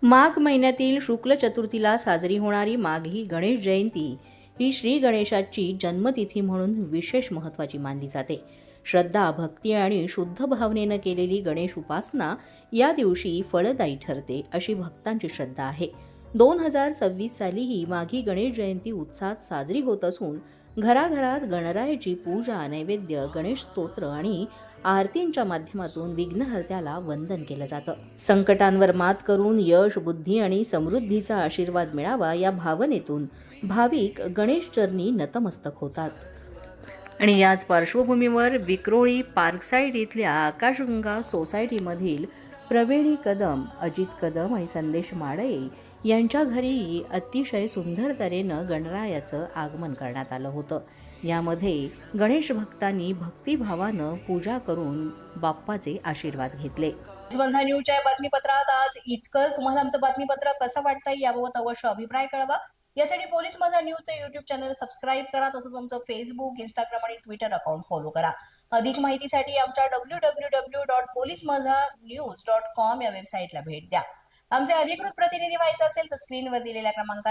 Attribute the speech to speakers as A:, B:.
A: माघ महिन्यातील शुक्ल चतुर्थीला साजरी होणारी माघी गणेश जयंती ही श्री गणेशाची जन्मतिथी म्हणून विशेष महत्त्वाची मानली जाते. श्रद्धा, भक्ती आणि शुद्ध भावनेनं केलेली गणेश उपासना या दिवशी फलदायी ठरते, अशी भक्तांची श्रद्धा आहे. 2026 सालीही माघी गणेश जयंती उत्साहात साजरी होत असून घराघरात गणरायाची पूजा, नैवेद्य, गणेश स्तोत्र आणि आरतींच्या माध्यमातून विघ्नहर्त्याला वंदन केलं जातं. संकटांवर मात करून यश, बुद्धी आणि समृद्धीचा आशीर्वाद मिळावा या भावनेतून भाविक गणेश चरणी नतमस्तक होतात. आणि याच पार्श्वभूमीवर विक्रोळी पार्कसाईड इथल्या आकाशगंगा सोसायटीमधील प्रवीणी कदम, अजित कदम आणि संदेश माडये यांच्या घरी अतिशय सुंदर तऱ्हेनं गणरायाचं आगमन करण्यात आलं होतं. यामध्ये गणेश भक्तांनी भक्तिभावानं पूजा करून बाप्पाचे आशीर्वाद घेतले.
B: माझा न्यूजच्या बातमीपत्रात आज इतकंच. तुम्हाला आमचं बातमीपत्र कसं वाटतंय याबाबत अवश्य अभिप्राय कळवा. यासाठी पोलीस माझा न्यूजचं युट्यूब चॅनल सबस्क्राईब करा. तसंच आमचं फेसबुक, इंस्टाग्राम आणि ट्विटर अकाउंट फॉलो करा. अधिक माहितीसाठी आमच्या www.policemazanews.com या वेबसाईटला भेट द्या. आमचे अधिकृत प्रतिनिधी व्हायचं असेल तर स्क्रीनवर दिलेल्या क्रमांकावर